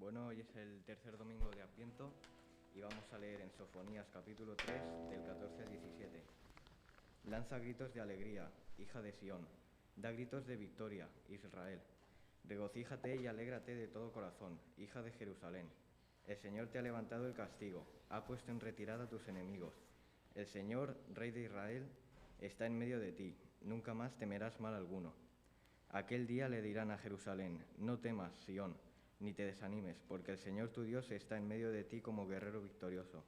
Bueno, hoy es el tercer domingo de Adviento y vamos a leer en Sofonías capítulo 3 del 14 al 17. Lanza gritos de alegría, hija de Sión, da gritos de victoria, Israel. Regocíjate y alégrate de todo corazón, hija de Jerusalén. El Señor te ha levantado el castigo, ha puesto en retirada a tus enemigos. El Señor, Rey de Israel, está en medio de ti, nunca más temerás mal alguno. Aquel día le dirán a Jerusalén: no temas, Sión, ni te desanimes, porque el Señor tu Dios está en medio de ti como guerrero victorioso.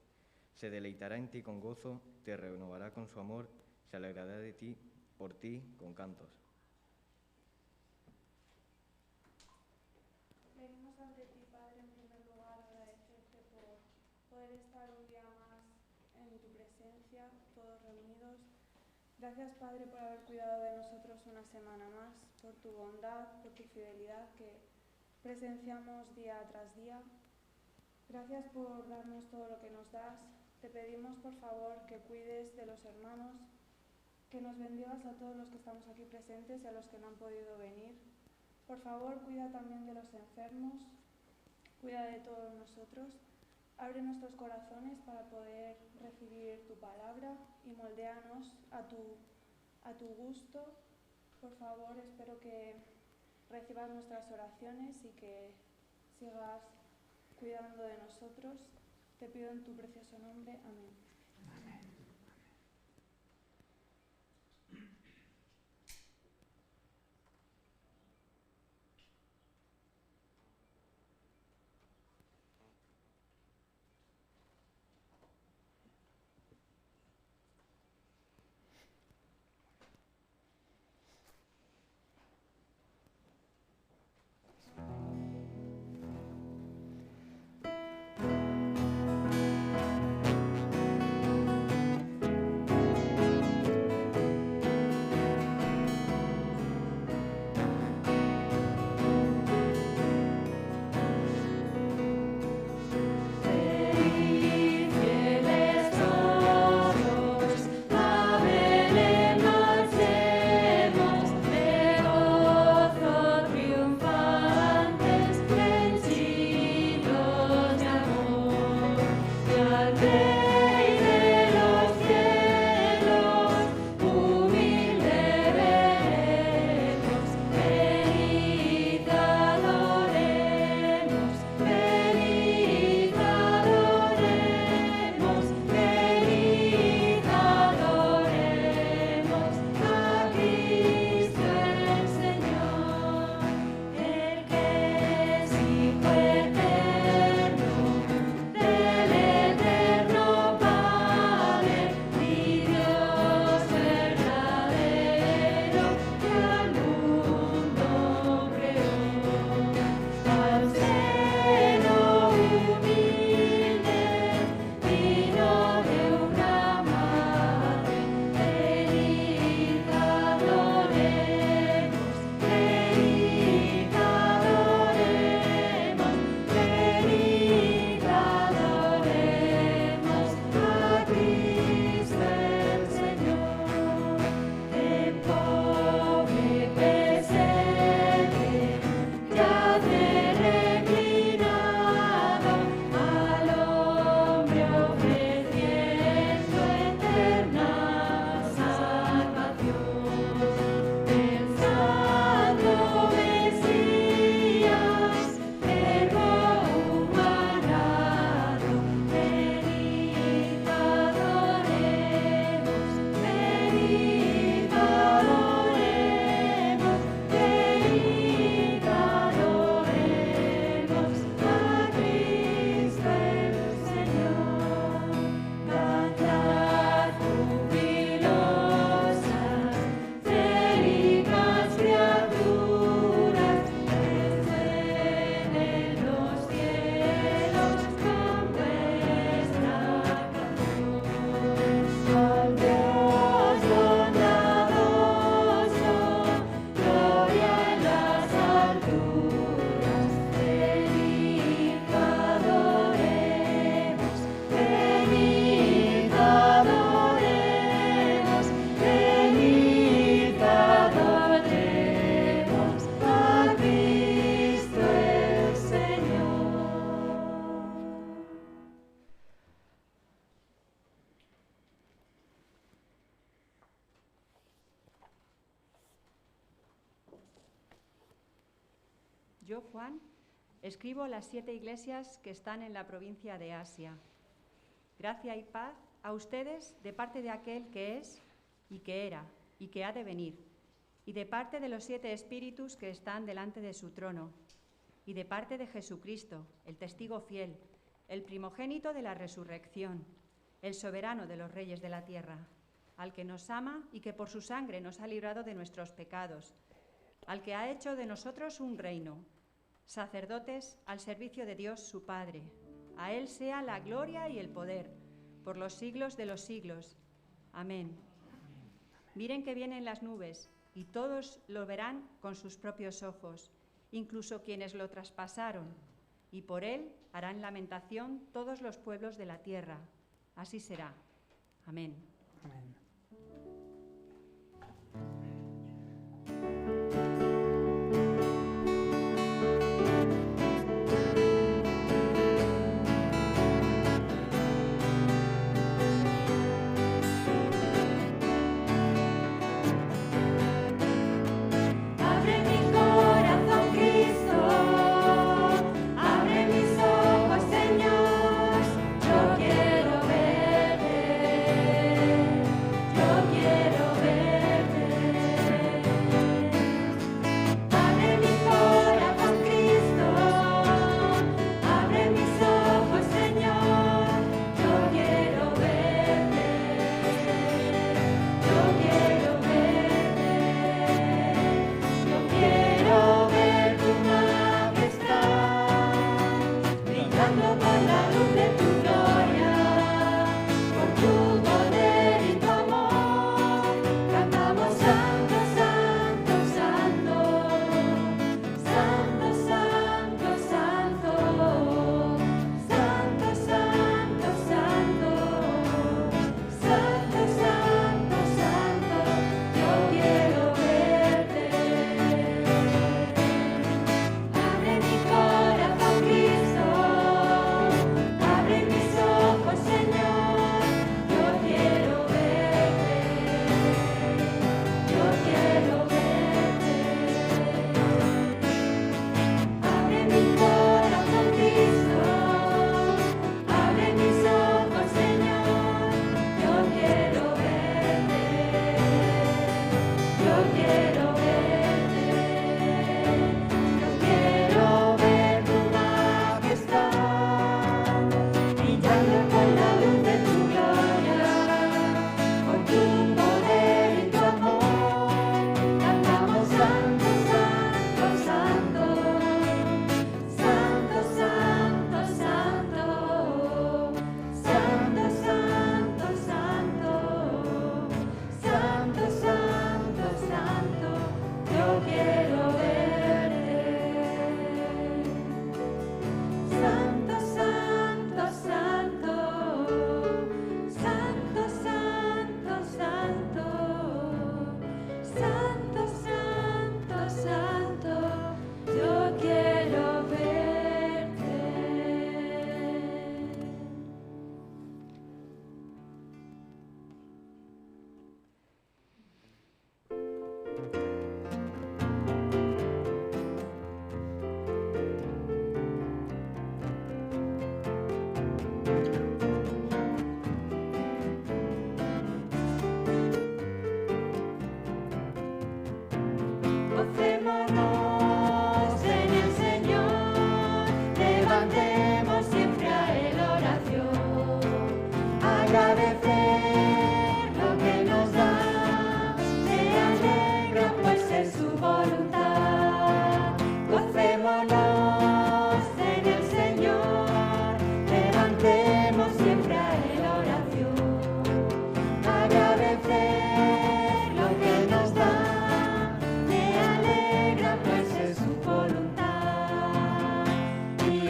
Se deleitará en ti con gozo, te renovará con su amor, se alegrará de ti, por ti, con cantos. Venimos ante ti, Padre, en primer lugar, agradecerte por poder estar un día más en tu presencia, todos reunidos. Gracias, Padre, por haber cuidado de nosotros una semana más, por tu bondad, por tu fidelidad que presenciamos día tras día. Gracias por darnos todo lo que nos das. Te pedimos, por favor, que cuides de los hermanos, que nos bendigas a todos los que estamos aquí presentes y a los que no han podido venir. Por favor, cuida también de los enfermos, cuida de todos nosotros. Abre nuestros corazones para poder recibir tu palabra y moldéanos a tu gusto. Por favor, espero que recibas nuestras oraciones y que sigas cuidando de nosotros. Te pido en tu precioso nombre. Amén. Amén. Yo, Juan, escribo a las 7 iglesias que están en la provincia de Asia. Gracia y paz a ustedes de parte de aquel que es y que era y que ha de venir, y de parte de los 7 espíritus que están delante de su trono, y de parte de Jesucristo, el testigo fiel, el primogénito de la resurrección, el soberano de los reyes de la tierra, al que nos ama y que por su sangre nos ha librado de nuestros pecados, al que ha hecho de nosotros un reino, sacerdotes al servicio de Dios su Padre. A él sea la gloria y el poder, por los siglos de los siglos. Amén. Miren que vienen las nubes, y todos lo verán con sus propios ojos, incluso quienes lo traspasaron, y por él harán lamentación todos los pueblos de la tierra. Así será. Amén. Amén.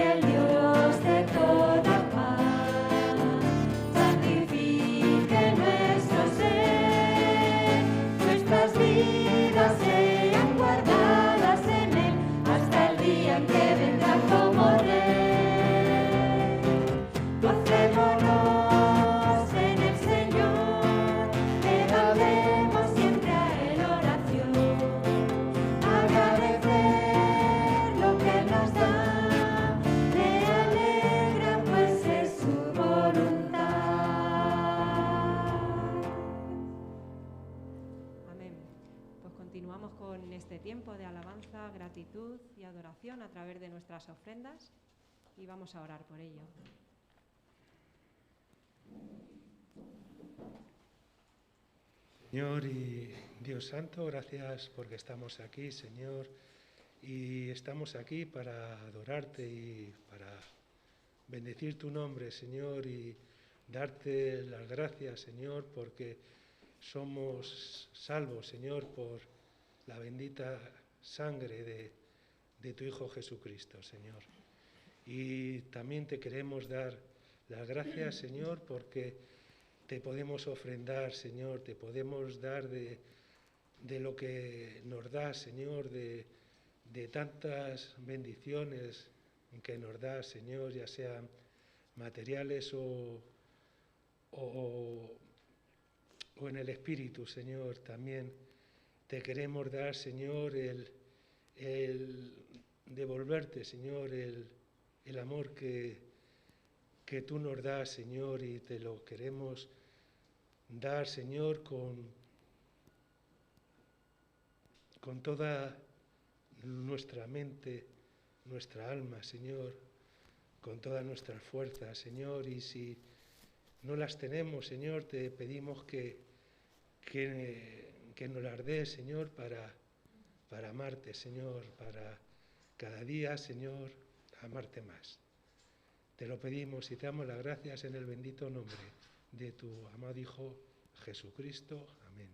el Dios de toda paz, santifica tiempo de alabanza, gratitud y adoración a través de nuestras ofrendas y vamos a orar por ello. Señor y Dios Santo, gracias porque estamos aquí, Señor, y estamos aquí para adorarte y para bendecir tu nombre, Señor, y darte las gracias, Señor, porque somos salvos, Señor, por la bendita sangre de tu Hijo Jesucristo, Señor. Y también te queremos dar las gracias, Señor, porque te podemos ofrendar, Señor, te podemos dar de lo que nos das, Señor, de tantas bendiciones que nos das, Señor, ya sean materiales o en el Espíritu, Señor. También te queremos dar, Señor, el devolverte, Señor, el amor que tú nos das, Señor, y te lo queremos dar, Señor, con toda nuestra mente, nuestra alma, Señor, con todas nuestras fuerzas, Señor, y si no las tenemos, Señor, te pedimos que nos las des, Señor, para amarte, Señor, para cada día, Señor, amarte más. Te lo pedimos y te damos las gracias en el bendito nombre de tu amado Hijo Jesucristo. Amén.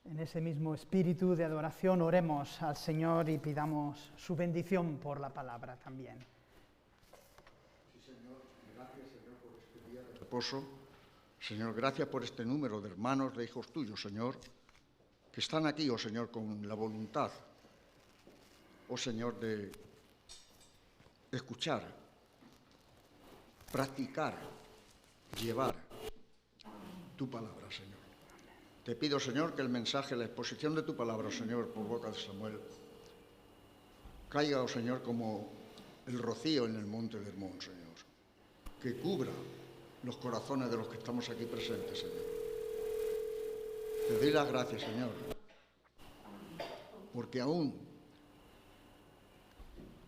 En ese mismo espíritu de adoración oremos al Señor y pidamos su bendición por la palabra también. Sí, Señor, gracias, Señor, por este día de reposo. Señor, gracias por este número de hermanos, de hijos tuyos, Señor, que están aquí, oh Señor, con la voluntad, oh Señor, de escuchar, practicar, llevar tu palabra, Señor. Te pido, Señor, que el mensaje, la exposición de tu palabra, Señor, por boca de Samuel, caiga, oh Señor, como el rocío en el monte de Hermón, Señor, que cubra los corazones de los que estamos aquí presentes, Señor. Te doy las gracias, Señor, porque aún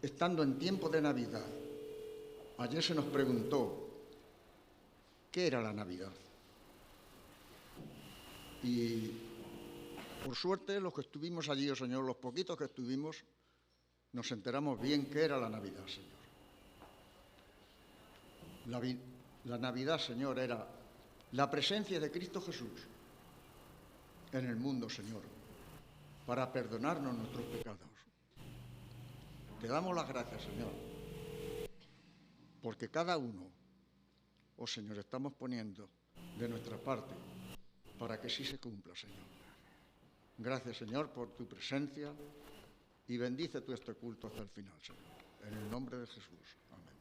estando en tiempo de Navidad, ayer se nos preguntó qué era la Navidad. Y por suerte los que estuvimos allí, oh Señor, los poquitos que estuvimos, nos enteramos bien qué era la Navidad, Señor. La Navidad, Señor, era la presencia de Cristo Jesús en el mundo, Señor, para perdonarnos nuestros pecados. Te damos las gracias, Señor, porque cada uno, oh Señor, estamos poniendo de nuestra parte para que sí se cumpla, Señor. Gracias, Señor, por tu presencia y bendice tú este culto hasta el final, Señor. En el nombre de Jesús. Amén.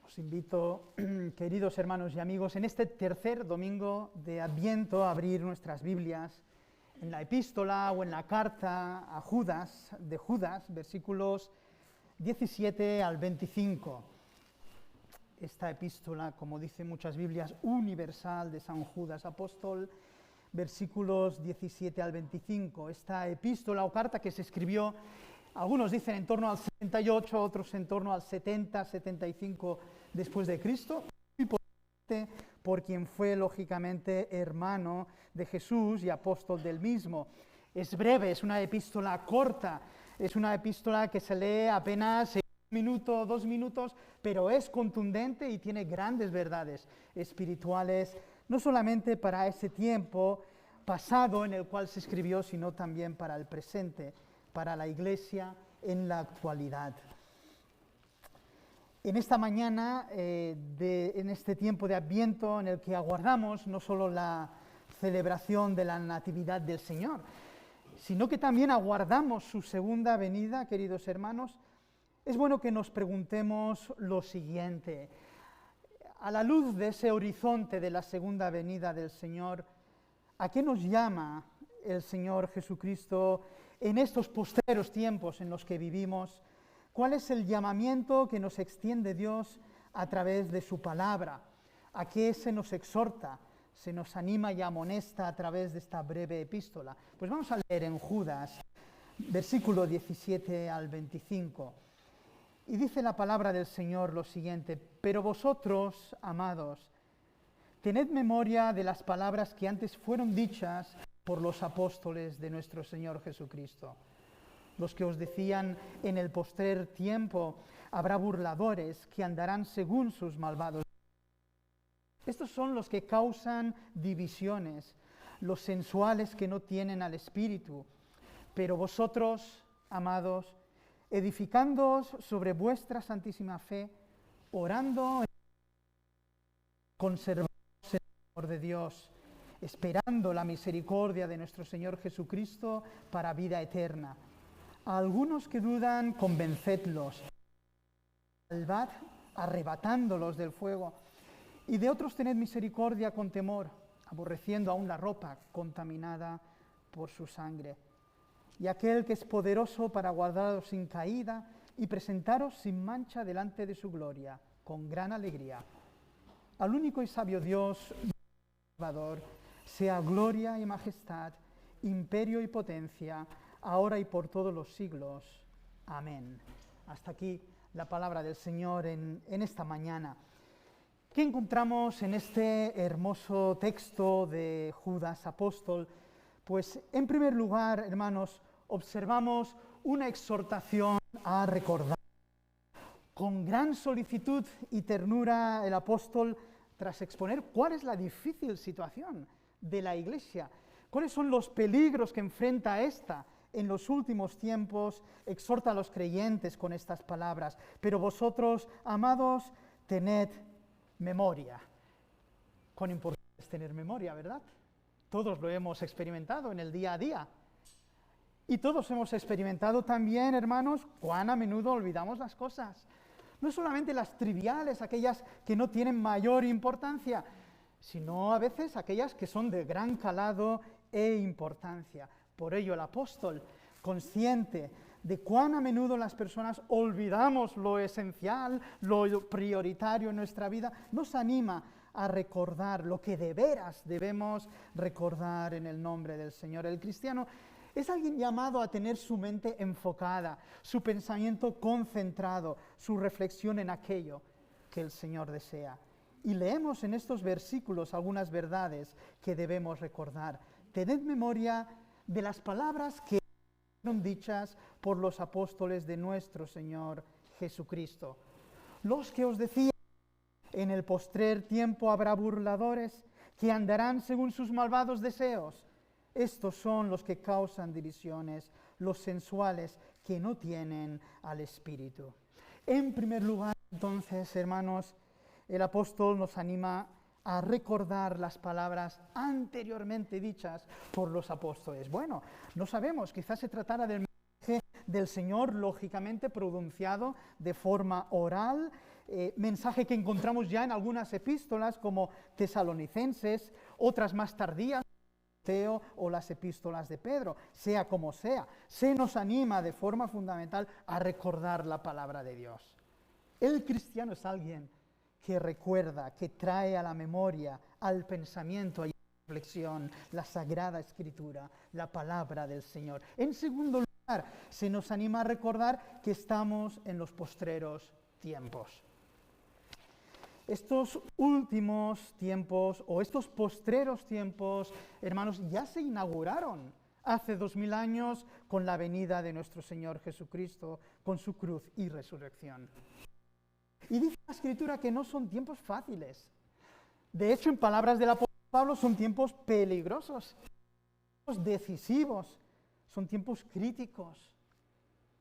Os invito, queridos hermanos y amigos, en este tercer domingo de Adviento a abrir nuestras Biblias en la epístola o en la carta a Judas, de Judas, versículos 17 al 25. Esta epístola, como dicen muchas Biblias, universal de San Judas Apóstol, versículos 17 al 25. Esta epístola o carta que se escribió, algunos dicen en torno al 78, otros en torno al 70, 75 después de Cristo, por quien fue lógicamente hermano de Jesús y apóstol del mismo. Es breve, es una epístola corta, es una epístola que se lee apenas en 1 minuto, 2 minutos, pero es contundente y tiene grandes verdades espirituales, no solamente para ese tiempo pasado en el cual se escribió, sino también para el presente, para la Iglesia en la actualidad. En esta mañana, en este tiempo de Adviento, en el que aguardamos no solo la celebración de la Natividad del Señor, sino que también aguardamos su segunda venida, queridos hermanos, es bueno que nos preguntemos lo siguiente. A la luz de ese horizonte de la segunda venida del Señor, ¿a qué nos llama el Señor Jesucristo en estos postreros tiempos en los que vivimos? ¿Cuál es el llamamiento que nos extiende Dios a través de su palabra? ¿A qué se nos exhorta, se nos anima y amonesta a través de esta breve epístola? Pues vamos a leer en Judas, versículo 17 al 25. Y dice la palabra del Señor lo siguiente: pero vosotros, amados, tened memoria de las palabras que antes fueron dichas por los apóstoles de nuestro Señor Jesucristo, los que os decían: en el postrer tiempo habrá burladores que andarán según sus malvados. Estos son los que causan divisiones, los sensuales que no tienen al Espíritu. Pero vosotros, amados, edificándoos sobre vuestra santísima fe, orando, conservaos en el amor de Dios, esperando la misericordia de nuestro Señor Jesucristo para vida eterna. A algunos que dudan, convencedlos, salvad, arrebatándolos del fuego, y de otros tened misericordia con temor, aborreciendo aún la ropa contaminada por su sangre. Y aquel que es poderoso para guardaros sin caída y presentaros sin mancha delante de su gloria, con gran alegría. Al único y sabio Dios, Salvador, sea gloria y majestad, imperio y potencia, ahora y por todos los siglos. Amén. Hasta aquí la palabra del Señor en esta mañana. ¿Qué encontramos en este hermoso texto de Judas Apóstol? Pues en primer lugar, hermanos, observamos una exhortación a recordar. Con gran solicitud y ternura el apóstol, tras exponer cuál es la difícil situación de la Iglesia, cuáles son los peligros que enfrenta esta en los últimos tiempos, exhorta a los creyentes con estas palabras: pero vosotros, amados, tened memoria. Cuán importante es tener memoria, ¿verdad? Todos lo hemos experimentado en el día a día. Y todos hemos experimentado también, hermanos, cuán a menudo olvidamos las cosas. No solamente las triviales, aquellas que no tienen mayor importancia, sino a veces aquellas que son de gran calado e importancia. Por ello el apóstol, consciente de cuán a menudo las personas olvidamos lo esencial, lo prioritario en nuestra vida, nos anima a recordar lo que de veras debemos recordar en el nombre del Señor. El cristiano es alguien llamado a tener su mente enfocada, su pensamiento concentrado, su reflexión en aquello que el Señor desea. Y leemos en estos versículos algunas verdades que debemos recordar. Tened memoria de las palabras que fueron dichas por los apóstoles de nuestro Señor Jesucristo. Los que os decía, en el postrer tiempo habrá burladores que andarán según sus malvados deseos. Estos son los que causan divisiones, los sensuales que no tienen al Espíritu. En primer lugar, entonces, hermanos, el apóstol nos anima a recordar las palabras anteriormente dichas por los apóstoles. Bueno, no sabemos, quizás se tratara del mensaje del Señor, lógicamente pronunciado de forma oral, mensaje que encontramos ya en algunas epístolas como Tesalonicenses, otras más tardías, Timoteo o las epístolas de Pedro. Sea como sea, se nos anima de forma fundamental a recordar la palabra de Dios. El cristiano es alguien que recuerda, que trae a la memoria, al pensamiento y a la reflexión la Sagrada Escritura, la palabra del Señor. En segundo lugar, se nos anima a recordar que estamos en los postreros tiempos. Estos últimos tiempos o estos postreros tiempos, hermanos, ya se inauguraron hace 2000 años con la venida de nuestro Señor Jesucristo, con su cruz y resurrección. Y dice la Escritura que no son tiempos fáciles. De hecho, en palabras del apóstol Pablo, son tiempos peligrosos, tiempos decisivos, son tiempos críticos,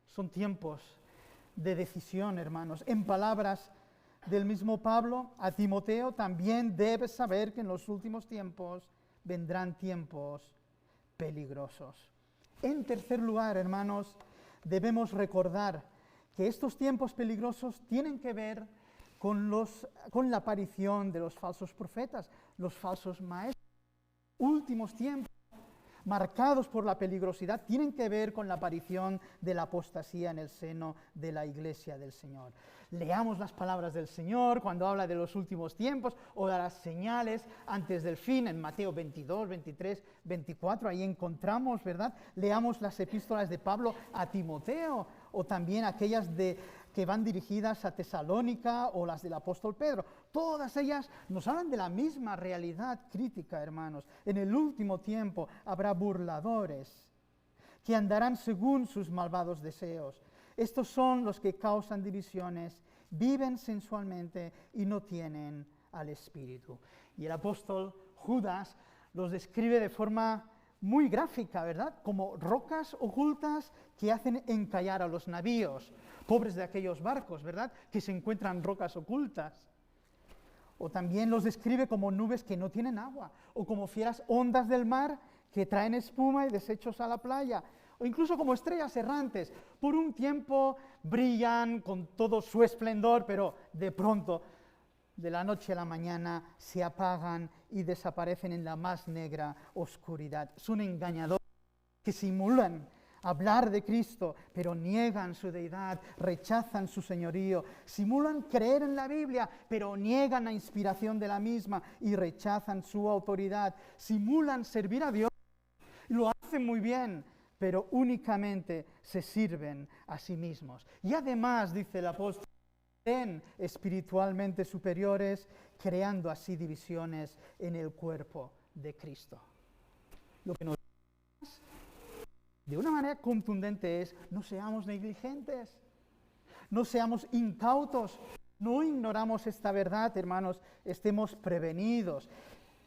son tiempos de decisión, hermanos. En palabras del mismo Pablo, a Timoteo también debes saber que en los últimos tiempos vendrán tiempos peligrosos. En tercer lugar, hermanos, debemos recordar que estos tiempos peligrosos tienen que ver con la aparición de los falsos profetas, los falsos maestros. Últimos tiempos marcados por la peligrosidad tienen que ver con la aparición de la apostasía en el seno de la Iglesia del Señor. Leamos las palabras del Señor cuando habla de los últimos tiempos o de las señales antes del fin, en Mateo 22, 23, 24, ahí encontramos, ¿verdad? Leamos las epístolas de Pablo a Timoteo o también aquellas que van dirigidas a Tesalónica o las del apóstol Pedro. Todas ellas nos hablan de la misma realidad crítica, hermanos. En el último tiempo habrá burladores que andarán según sus malvados deseos. Estos son los que causan divisiones, viven sensualmente y no tienen al Espíritu. Y el apóstol Judas los describe de forma muy gráfica, ¿verdad? Como rocas ocultas que hacen encallar a los navíos. Pobres de aquellos barcos, ¿verdad? Que se encuentran rocas ocultas. O también los describe como nubes que no tienen agua, o como fieras ondas del mar que traen espuma y desechos a la playa, o incluso como estrellas errantes. Por un tiempo brillan con todo su esplendor, pero de pronto, de la noche a la mañana, se apagan y desaparecen en la más negra oscuridad. Son engañadores que simulan hablar de Cristo, pero niegan su deidad, rechazan su señorío, simulan creer en la Biblia, pero niegan la inspiración de la misma y rechazan su autoridad, simulan servir a Dios, lo hacen muy bien, pero únicamente se sirven a sí mismos. Y además, dice el apóstol, son espiritualmente superiores, creando así divisiones en el cuerpo de Cristo. Lo que nos de una manera contundente es: no seamos negligentes, no seamos incautos, no ignoramos esta verdad, hermanos, estemos prevenidos.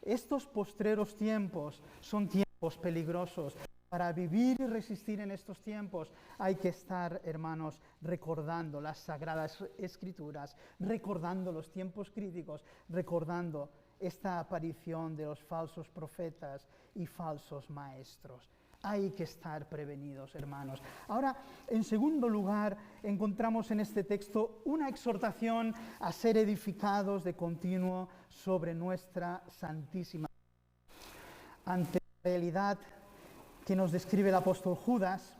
Estos postreros tiempos son tiempos peligrosos. Para vivir y resistir en estos tiempos hay que estar, hermanos, recordando las Sagradas Escrituras, recordando los tiempos críticos, recordando esta aparición de los falsos profetas y falsos maestros. Hay que estar prevenidos, hermanos. Ahora, en segundo lugar, encontramos en este texto una exhortación a ser edificados de continuo sobre nuestra Santísima. Ante la realidad que nos describe el apóstol Judas,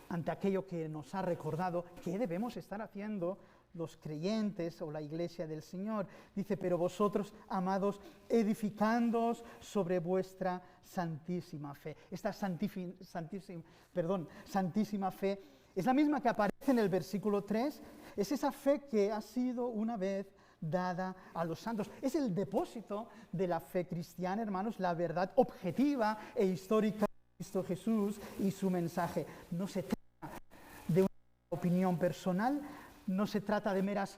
ante aquello que nos ha recordado, ¿qué debemos estar haciendo los creyentes o la iglesia del Señor. Dice, pero vosotros, amados, edificándoos sobre vuestra santísima fe. Esta santísima fe es la misma que aparece en el versículo 3. Es esa fe que ha sido una vez dada a los santos. Es el depósito de la fe cristiana, hermanos, la verdad objetiva e histórica de Cristo Jesús y su mensaje. No se trata de una opinión personal, no se trata de meras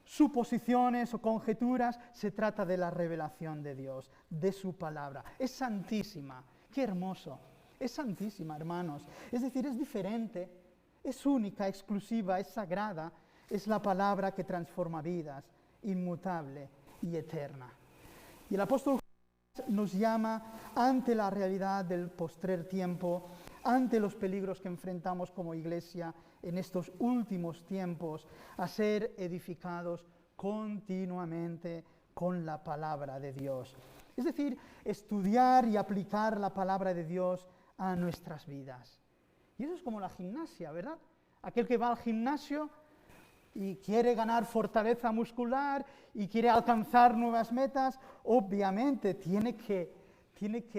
suposiciones o conjeturas, se trata de la revelación de Dios, de su palabra. Es santísima, qué hermoso, es santísima, hermanos. Es decir, es diferente, es única, exclusiva, es sagrada, es la palabra que transforma vidas, inmutable y eterna. Y el apóstol nos llama ante la realidad del postrer tiempo, ante los peligros que enfrentamos como iglesia en estos últimos tiempos, a ser edificados continuamente con la palabra de Dios. Es decir, estudiar y aplicar la palabra de Dios a nuestras vidas. Y eso es como la gimnasia, ¿verdad? Aquel que va al gimnasio y quiere ganar fortaleza muscular y quiere alcanzar nuevas metas, obviamente tiene que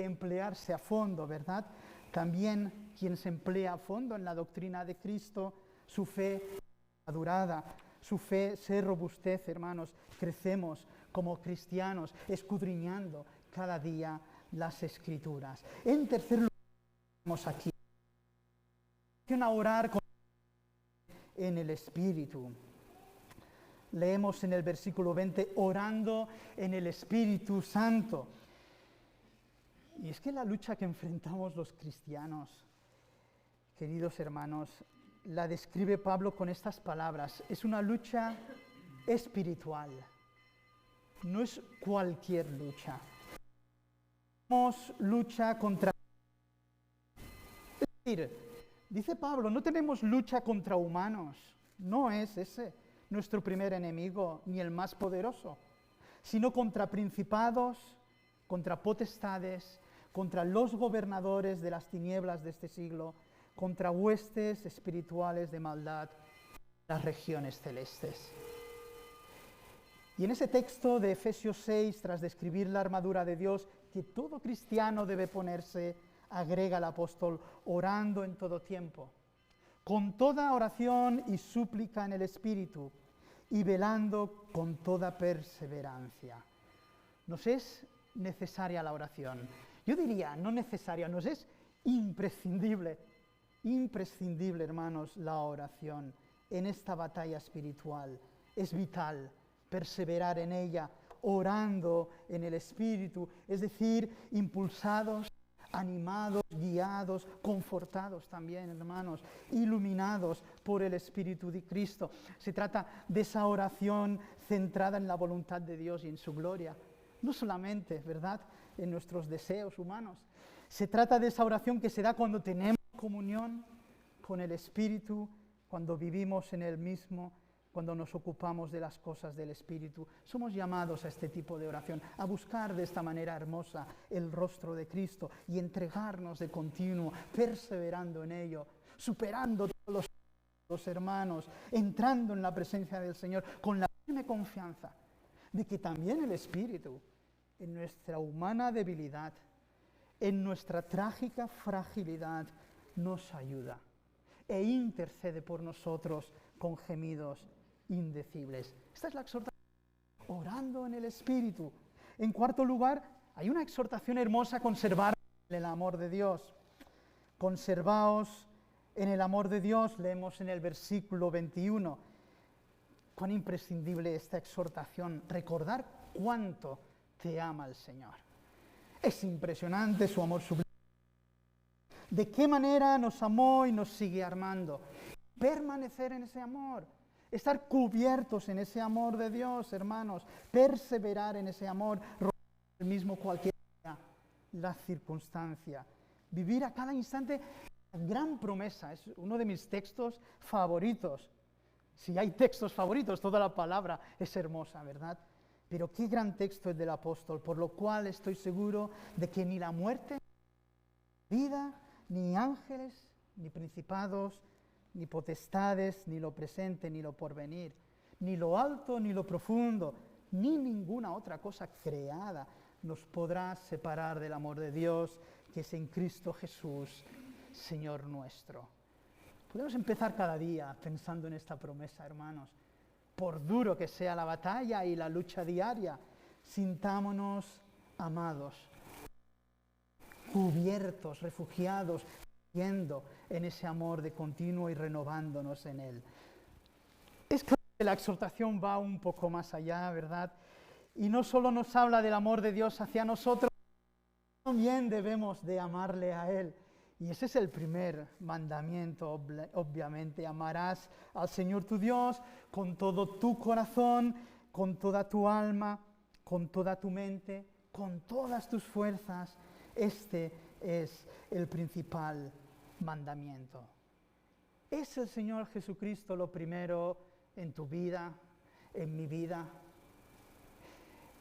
emplearse a fondo, ¿verdad? También quien se emplea a fondo en la doctrina de Cristo, su fe madurada, su fe se robustece, hermanos. Crecemos como cristianos, escudriñando cada día las Escrituras. En tercer lugar, tenemos aquí a orar en el Espíritu. Leemos en el versículo 20, orando en el Espíritu Santo. Y es que la lucha que enfrentamos los cristianos, queridos hermanos, la describe Pablo con estas palabras. Es una lucha espiritual, no es cualquier lucha. Tenemos lucha contra... Es decir, dice Pablo, no tenemos lucha contra humanos, no es ese nuestro primer enemigo, ni el más poderoso, sino contra principados, contra potestades, contra los gobernadores de las tinieblas de este siglo, contra huestes espirituales de maldad en las regiones celestes. Y en ese texto de Efesios 6, tras describir la armadura de Dios, que todo cristiano debe ponerse, agrega el apóstol, orando en todo tiempo, con toda oración y súplica en el Espíritu, y velando con toda perseverancia. Nos es necesaria la oración. Yo diría, no necesaria, nos es imprescindible, hermanos, la oración en esta batalla espiritual. Es vital perseverar en ella, orando en el Espíritu, es decir, impulsados, animados, guiados, confortados también, hermanos, iluminados por el Espíritu de Cristo. Se trata de esa oración centrada en la voluntad de Dios y en su gloria. No solamente, ¿verdad?, en nuestros deseos humanos. Se trata de esa oración que se da cuando tenemos comunión con el Espíritu, cuando vivimos en Él mismo, cuando nos ocupamos de las cosas del Espíritu. Somos llamados a este tipo de oración, a buscar de esta manera hermosa el rostro de Cristo y entregarnos de continuo, perseverando en ello, superando todos los hermanos, entrando en la presencia del Señor con la firme confianza de que también el Espíritu, en nuestra humana debilidad, en nuestra trágica fragilidad, nos ayuda e intercede por nosotros con gemidos indecibles. Esta es la exhortación, orando en el Espíritu. En cuarto lugar, hay una exhortación hermosa, conservar el amor de Dios. Conservaos en el amor de Dios, leemos en el versículo 21. Cuán imprescindible esta exhortación, recordar cuánto te ama el Señor. Es impresionante su amor sublime. ¿De qué manera nos amó y nos sigue amando? Permanecer en ese amor, estar cubiertos en ese amor de Dios, hermanos, perseverar en ese amor, el mismo cualquier día, la circunstancia, vivir a cada instante la gran promesa. Es uno de mis textos favoritos. Si hay textos favoritos, toda la palabra es hermosa, ¿verdad? Pero qué gran texto es del apóstol, por lo cual estoy seguro de que ni la muerte, ni vida, ni ángeles, ni principados, ni potestades, ni lo presente, ni lo porvenir, Ni lo alto, ni lo profundo, ni ninguna otra cosa creada nos podrá separar del amor de Dios que es en Cristo Jesús, Señor nuestro. Podemos empezar cada día pensando en esta promesa, hermanos. Por duro que sea la batalla y la lucha diaria, sintámonos amados, cubiertos, refugiados, viviendo en ese amor de continuo y renovándonos en él. Es claro que la exhortación va un poco más allá, ¿verdad? Y no solo nos habla del amor de Dios hacia nosotros, también debemos de amarle a Él. Y ese es el primer mandamiento, obviamente. Amarás al Señor tu Dios con todo tu corazón, con toda tu alma, con toda tu mente, con todas tus fuerzas. Este es el principal mandamiento. ¿Es el Señor Jesucristo lo primero en tu vida, en mi vida?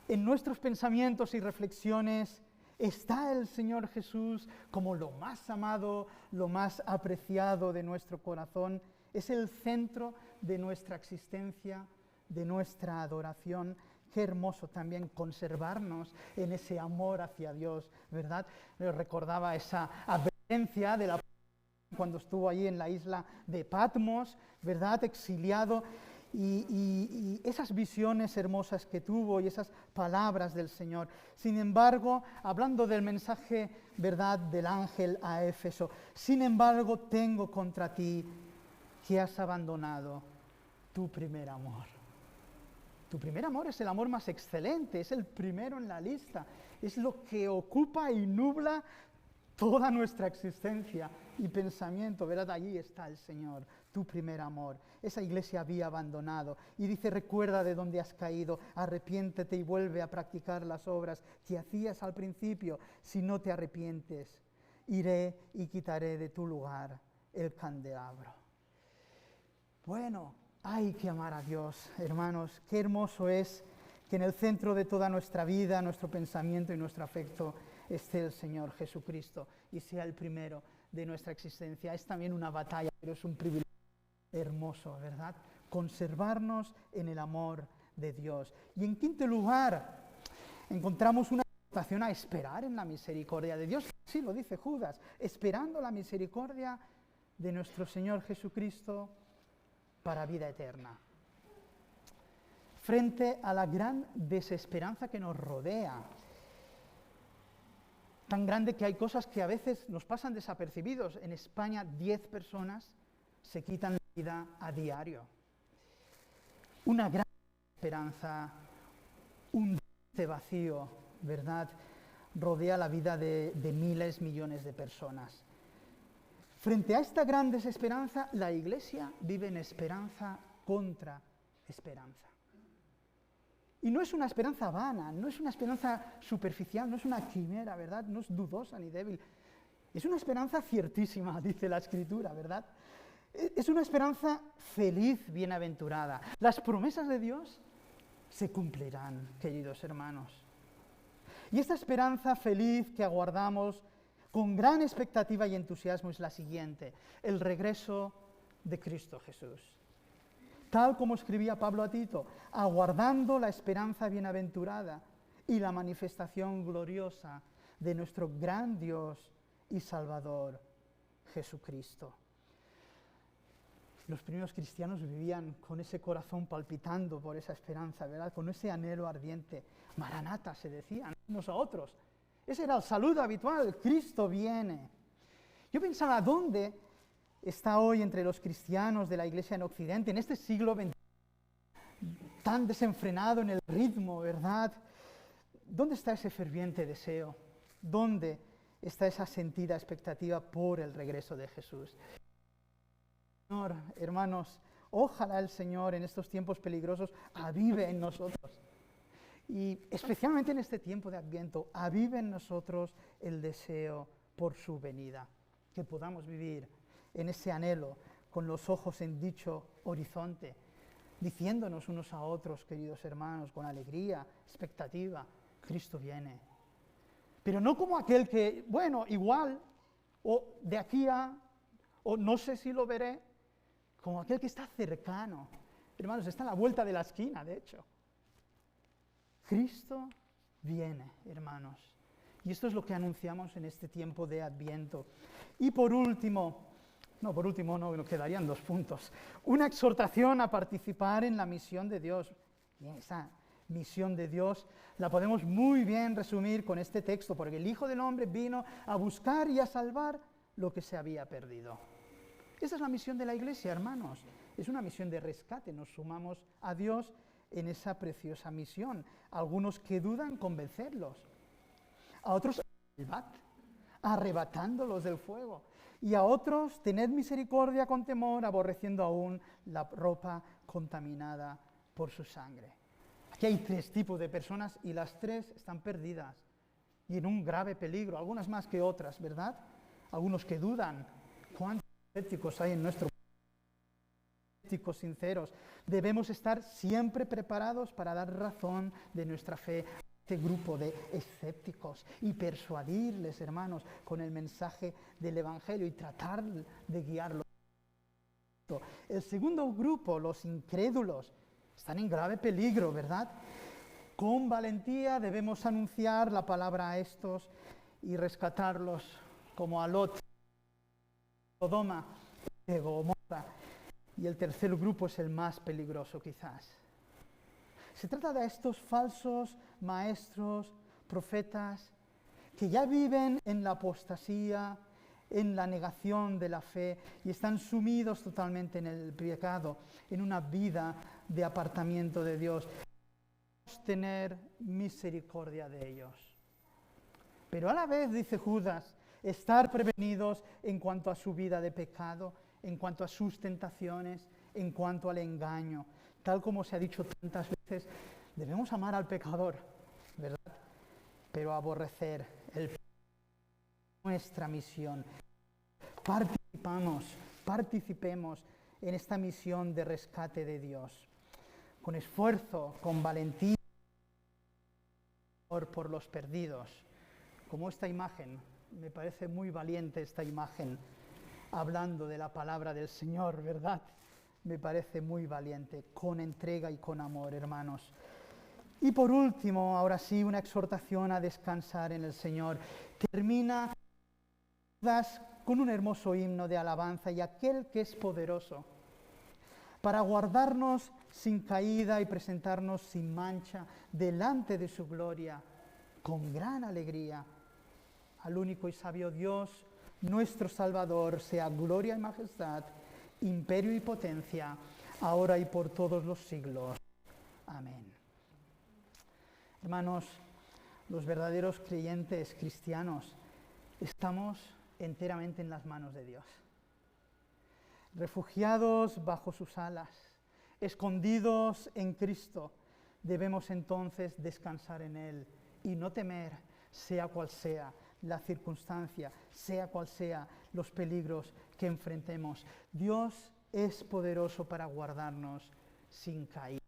En nuestros pensamientos y reflexiones, ¿está el Señor Jesús como lo más amado, lo más apreciado de nuestro corazón? ¿Es el centro de nuestra existencia, de nuestra adoración? Qué hermoso también conservarnos en ese amor hacia Dios, ¿verdad? Me recordaba esa advertencia de la cuando estuvo allí en la isla de Patmos, ¿verdad? Exiliado. Y esas visiones hermosas que tuvo y esas palabras del Señor. Sin embargo, hablando del mensaje, ¿verdad?, del ángel a Éfeso, sin embargo, tengo contra ti que has abandonado tu primer amor. Tu primer amor es el amor más excelente, es el primero en la lista, es lo que ocupa y nubla toda nuestra existencia y pensamiento, ¿verdad? Allí está el Señor, tu primer amor. Esa iglesia había abandonado y dice, recuerda de dónde has caído, arrepiéntete y vuelve a practicar las obras que hacías al principio. Si no te arrepientes, iré y quitaré de tu lugar el candelabro. Bueno, hay que amar a Dios, hermanos. Qué hermoso es que en el centro de toda nuestra vida, nuestro pensamiento y nuestro afecto esté el Señor Jesucristo y sea el primero de nuestra existencia. Es también una batalla, pero es un privilegio hermoso, ¿verdad? Conservarnos en el amor de Dios. Y en quinto lugar, encontramos una invitación a esperar en la misericordia de Dios. Sí, lo dice Judas, esperando la misericordia de nuestro Señor Jesucristo para vida eterna. Frente a la gran desesperanza que nos rodea, tan grande que hay cosas que a veces nos pasan desapercibidos. En España 10 personas se quitan la vida a diario. Una gran esperanza, un vacío, ¿verdad?, rodea la vida de miles, millones de personas. Frente a esta gran desesperanza, la Iglesia vive en esperanza contra esperanza. Y no es una esperanza vana, no es una esperanza superficial, no es una quimera, ¿verdad? No es dudosa ni débil. Es una esperanza ciertísima, dice la Escritura, ¿verdad? Es una esperanza feliz, bienaventurada. Las promesas de Dios se cumplirán, queridos hermanos. Y esta esperanza feliz que aguardamos con gran expectativa y entusiasmo es la siguiente: el regreso de Cristo Jesús. Tal como escribía Pablo a Tito, aguardando la esperanza bienaventurada y la manifestación gloriosa de nuestro gran Dios y Salvador, Jesucristo. Los primeros cristianos vivían con ese corazón palpitando por esa esperanza, ¿verdad? Con ese anhelo ardiente. Maranata, se decían unos a otros. Ese era el saludo habitual, Cristo viene. Yo pensaba, ¿dónde está hoy entre los cristianos de la Iglesia en Occidente, en este siglo XXI, tan desenfrenado en el ritmo, ¿verdad? ¿Dónde está ese ferviente deseo? ¿Dónde está esa sentida expectativa por el regreso de Jesús? Señor, hermanos, ojalá el Señor en estos tiempos peligrosos avive en nosotros. Y especialmente en este tiempo de Adviento, avive en nosotros el deseo por su venida. Que podamos vivir en ese anhelo, con los ojos en dicho horizonte, diciéndonos unos a otros, queridos hermanos, con alegría, expectativa, Cristo viene. Pero no como aquel que, bueno, igual, o de aquí a, o no sé si lo veré, como aquel que está cercano, Hermanos, está a la vuelta de la esquina, de hecho. Cristo viene, hermanos. Y esto es lo que anunciamos en este tiempo de Adviento. Y por último, nos quedarían 2 puntos. Una exhortación a participar en la misión de Dios. Bien, esa misión de Dios la podemos muy bien resumir con este texto, porque el Hijo del Hombre vino a buscar y a salvar lo que se había perdido. Esa es la misión de la Iglesia, hermanos. Es una misión de rescate. Nos sumamos a Dios en esa preciosa misión. Algunos que dudan, convencerlos. A otros, salvad, arrebatándolos del fuego. Y a otros, tened misericordia con temor, aborreciendo aún la ropa contaminada por su sangre. Aquí hay 3 tipos de personas y las 3 están perdidas y en un grave peligro, algunas más que otras, ¿verdad? Algunos que dudan. ¿Cuántos escépticos hay en nuestro mundo? Escépticos sinceros. Debemos estar siempre preparados para dar razón de nuestra fe a este grupo de escépticos y persuadirles, hermanos, con el mensaje del Evangelio y tratar de guiarlos. El segundo grupo, los incrédulos, están en grave peligro, ¿verdad? Con valentía debemos anunciar la palabra a estos y rescatarlos como a Lot, Sodoma y Gomorra. Y el tercer grupo es el más peligroso quizás. Se trata de estos falsos maestros, profetas, que ya viven en la apostasía, en la negación de la fe y están sumidos totalmente en el pecado, en una vida de apartamiento de Dios. Debemos tener misericordia de ellos. Pero a la vez, dice Judas, estar prevenidos en cuanto a su vida de pecado, en cuanto a sus tentaciones, en cuanto al engaño. Tal como se ha dicho tantas veces, debemos amar al pecador, ¿verdad? Pero aborrecer el pecado. Nuestra misión. Participemos en esta misión de rescate de Dios. Con esfuerzo, con valentía, por los perdidos. Como esta imagen, me parece muy valiente esta imagen, hablando de la palabra del Señor, ¿verdad? Me parece muy valiente, con entrega y con amor, hermanos. Y por último, ahora sí, una exhortación a descansar en el Señor. Termina con un hermoso himno de alabanza y aquel que es poderoso para guardarnos sin caída y presentarnos sin mancha delante de su gloria con gran alegría. Al único y sabio Dios, nuestro Salvador, sea gloria y majestad, imperio y potencia, ahora y por todos los siglos. Amén. Hermanos, los verdaderos creyentes cristianos estamos enteramente en las manos de Dios. Refugiados bajo sus alas, escondidos en Cristo, debemos entonces descansar en Él y no temer, sea cual sea la circunstancia, sea cual sea los peligros que enfrentemos. Dios es poderoso para guardarnos sin caída.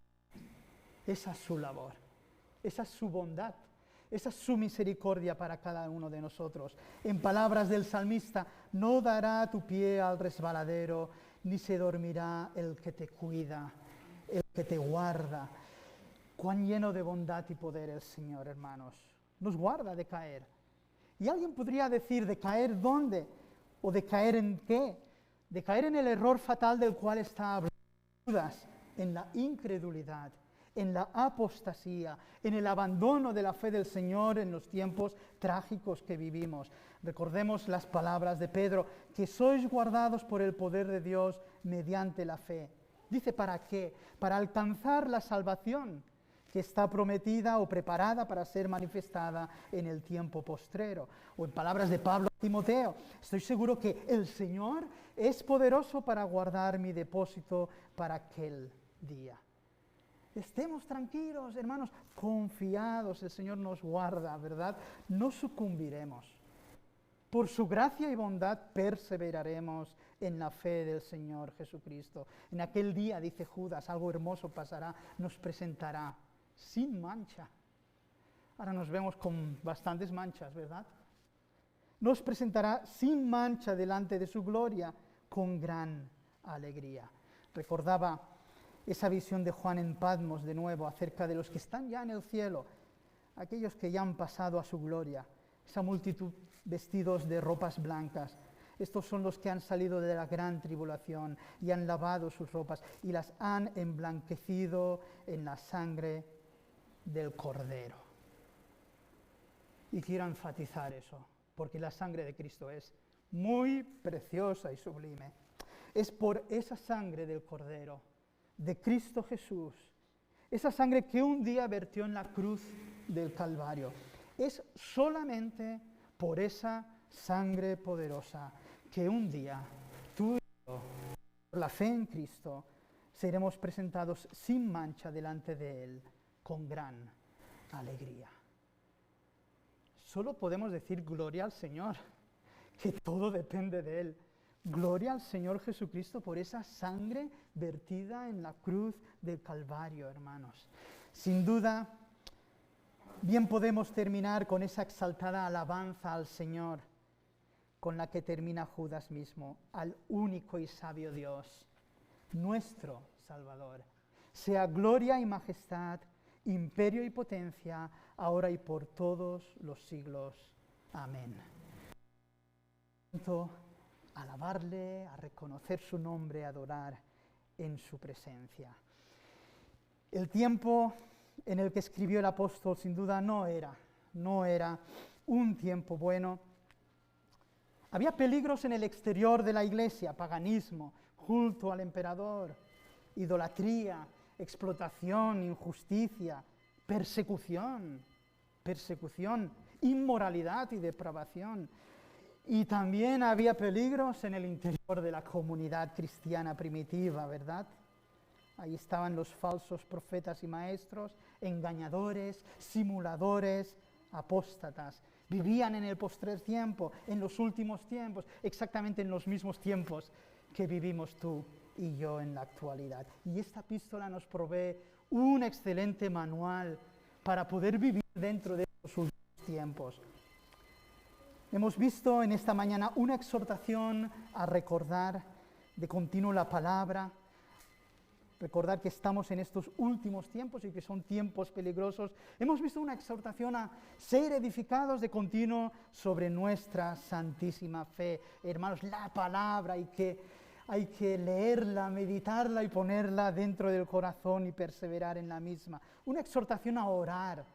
Esa es su labor, esa es su bondad. Esa es su misericordia para cada uno de nosotros. En palabras del salmista, no dará tu pie al resbaladero, ni se dormirá el que te cuida, el que te guarda. Cuán lleno de bondad y poder el Señor, hermanos. Nos guarda de caer. Y alguien podría decir, ¿de caer dónde? ¿O de caer en qué? De caer en el error fatal del cual está hablando Judas, en la incredulidad, en la apostasía, en el abandono de la fe del Señor en los tiempos trágicos que vivimos. Recordemos las palabras de Pedro, que sois guardados por el poder de Dios mediante la fe. Dice, ¿para qué? Para alcanzar la salvación que está prometida o preparada para ser manifestada en el tiempo postrero. O en palabras de Pablo a Timoteo, estoy seguro que el Señor es poderoso para guardar mi depósito para aquel día. Estemos tranquilos, hermanos, confiados, el Señor nos guarda, ¿verdad? No sucumbiremos. Por su gracia y bondad perseveraremos en la fe del Señor Jesucristo. En aquel día, dice Judas, algo hermoso pasará, nos presentará sin mancha. Ahora nos vemos con bastantes manchas, ¿verdad? Nos presentará sin mancha delante de su gloria con gran alegría. Recordaba esa visión de Juan en Patmos de nuevo acerca de los que están ya en el cielo, aquellos que ya han pasado a su gloria, esa multitud vestidos de ropas blancas. Estos son los que han salido de la gran tribulación y han lavado sus ropas y las han emblanquecido en la sangre del Cordero. Y quiero enfatizar eso, porque la sangre de Cristo es muy preciosa y sublime. Es por esa sangre del Cordero, de Cristo Jesús, esa sangre que un día vertió en la cruz del Calvario. Es solamente por esa sangre poderosa que un día tú y yo, por la fe en Cristo, seremos presentados sin mancha delante de Él, con gran alegría. Solo podemos decir gloria al Señor, que todo depende de Él. Gloria al Señor Jesucristo por esa sangre vertida en la cruz del Calvario, hermanos. Sin duda, bien podemos terminar con esa exaltada alabanza al Señor, con la que termina Judas mismo, al único y sabio Dios, nuestro Salvador. Sea gloria y majestad, imperio y potencia, ahora y por todos los siglos. Amén. A alabarle, a reconocer su nombre, a adorar en su presencia. El tiempo en el que escribió el apóstol sin duda no era un tiempo bueno. Había peligros en el exterior de la iglesia: paganismo, culto al emperador, idolatría, explotación, injusticia, persecución, inmoralidad y depravación. Y también había peligros en el interior de la comunidad cristiana primitiva, ¿verdad? Ahí estaban los falsos profetas y maestros, engañadores, simuladores, apóstatas. Vivían en el postrer tiempo, en los últimos tiempos, exactamente en los mismos tiempos que vivimos tú y yo en la actualidad. Y esta epístola nos provee un excelente manual para poder vivir dentro de estos últimos tiempos. Hemos visto en esta mañana una exhortación a recordar de continuo la palabra, recordar que estamos en estos últimos tiempos y que son tiempos peligrosos. Hemos visto una exhortación a ser edificados de continuo sobre nuestra santísima fe. Hermanos, la palabra hay que leerla, meditarla y ponerla dentro del corazón y perseverar en la misma. Una exhortación a orar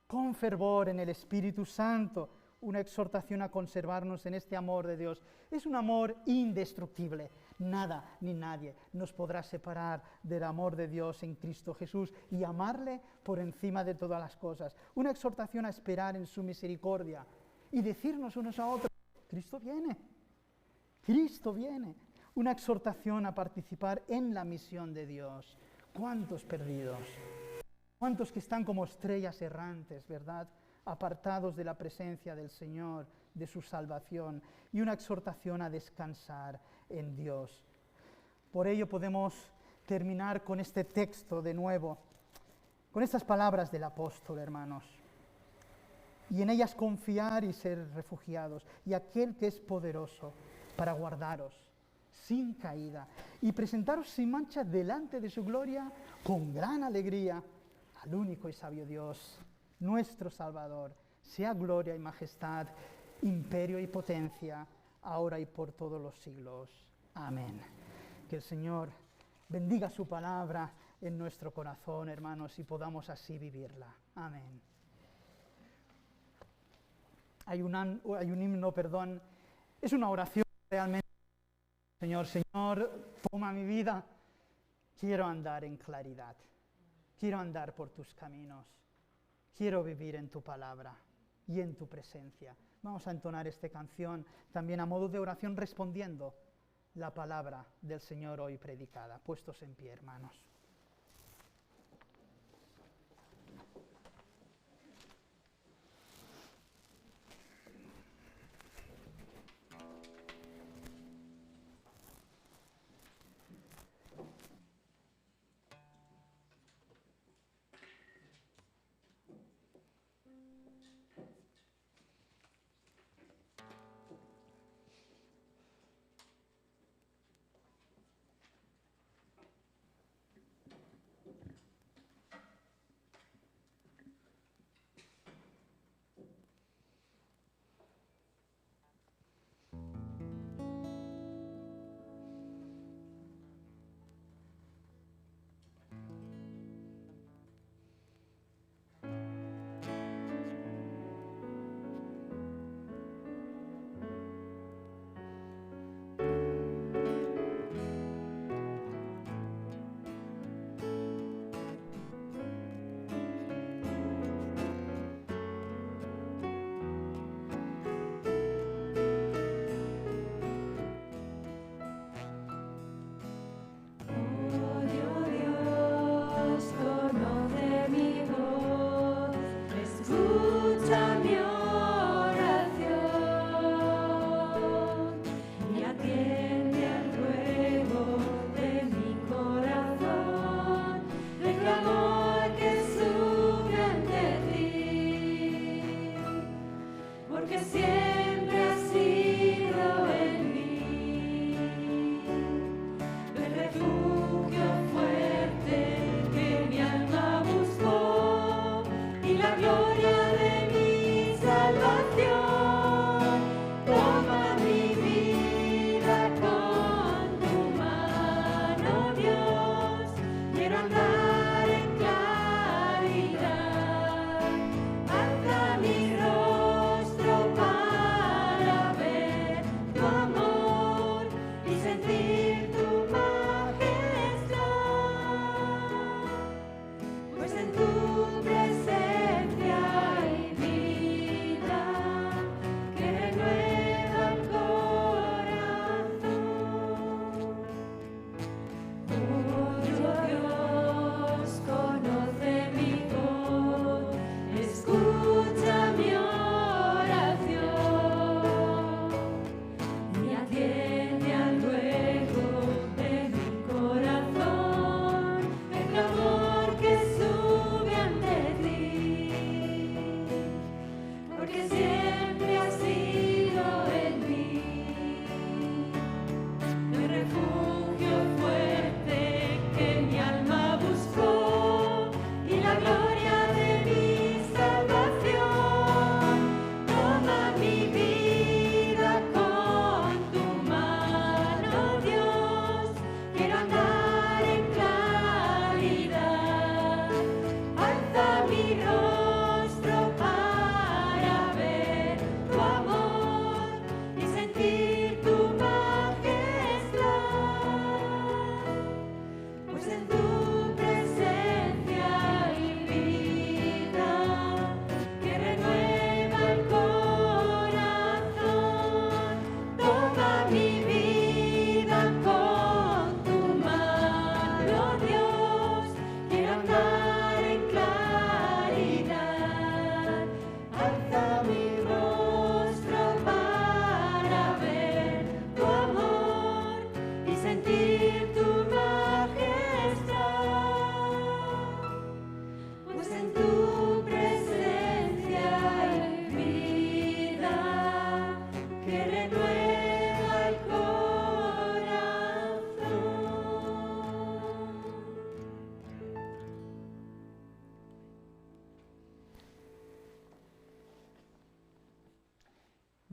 con fervor en el Espíritu Santo. Una exhortación a conservarnos en este amor de Dios. Es un amor indestructible. Nada ni nadie nos podrá separar del amor de Dios en Cristo Jesús y amarle por encima de todas las cosas. Una exhortación a esperar en su misericordia y decirnos unos a otros: Cristo viene, Cristo viene. Una exhortación a participar en la misión de Dios. ¿Cuántos perdidos? ¿Cuántos que están como estrellas errantes, verdad?, apartados de la presencia del Señor, de su salvación, y una exhortación a descansar en Dios. Por ello podemos terminar con este texto de nuevo, con estas palabras del apóstol, hermanos, y en ellas confiar y ser refugiados, y aquel que es poderoso para guardaros sin caída y presentaros sin mancha delante de su gloria con gran alegría, al único y sabio Dios, nuestro Salvador, sea gloria y majestad, imperio y potencia, ahora y por todos los siglos. Amén. Que el Señor bendiga su palabra en nuestro corazón, hermanos, y podamos así vivirla. Amén. Hay un himno, es una oración realmente. Señor, toma mi vida, quiero andar en claridad, quiero andar por tus caminos. Quiero vivir en tu palabra y en tu presencia. Vamos a entonar esta canción también a modo de oración respondiendo la palabra del Señor hoy predicada. Puestos en pie, hermanos.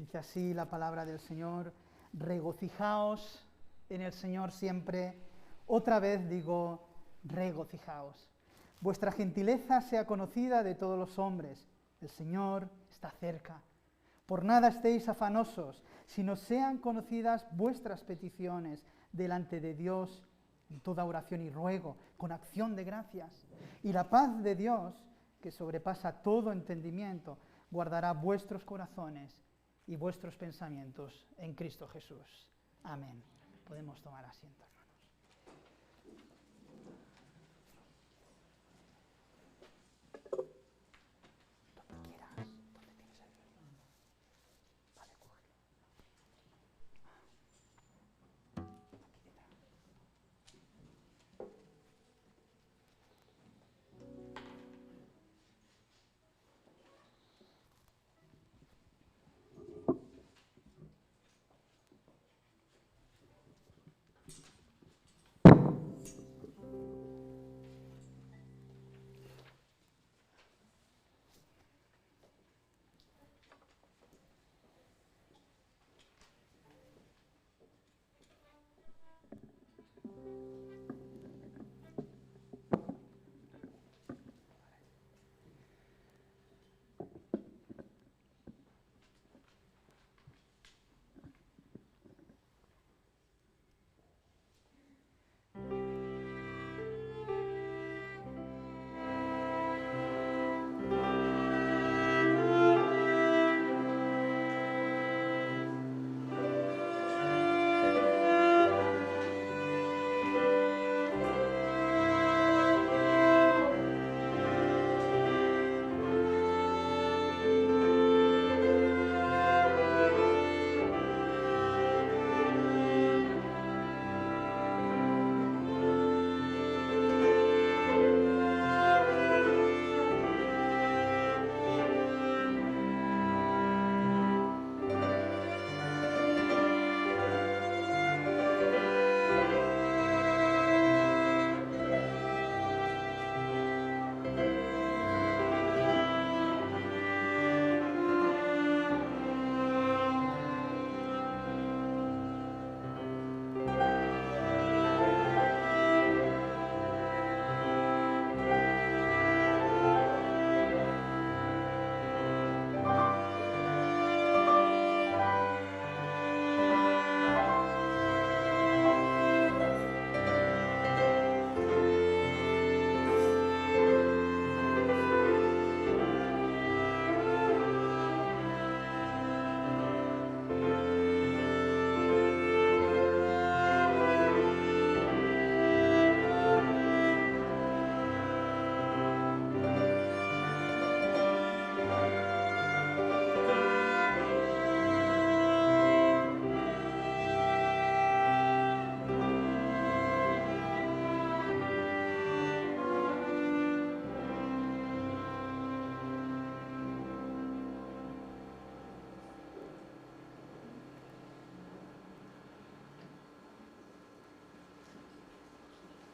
Dice así la palabra del Señor: regocijaos en el Señor siempre. Otra vez digo, regocijaos. Vuestra gentileza sea conocida de todos los hombres. El Señor está cerca. Por nada estéis afanosos, sino sean conocidas vuestras peticiones delante de Dios en toda oración y ruego, con acción de gracias. Y la paz de Dios, que sobrepasa todo entendimiento, guardará vuestros corazones y vuestros pensamientos en Cristo Jesús. Amén. Podemos tomar asiento.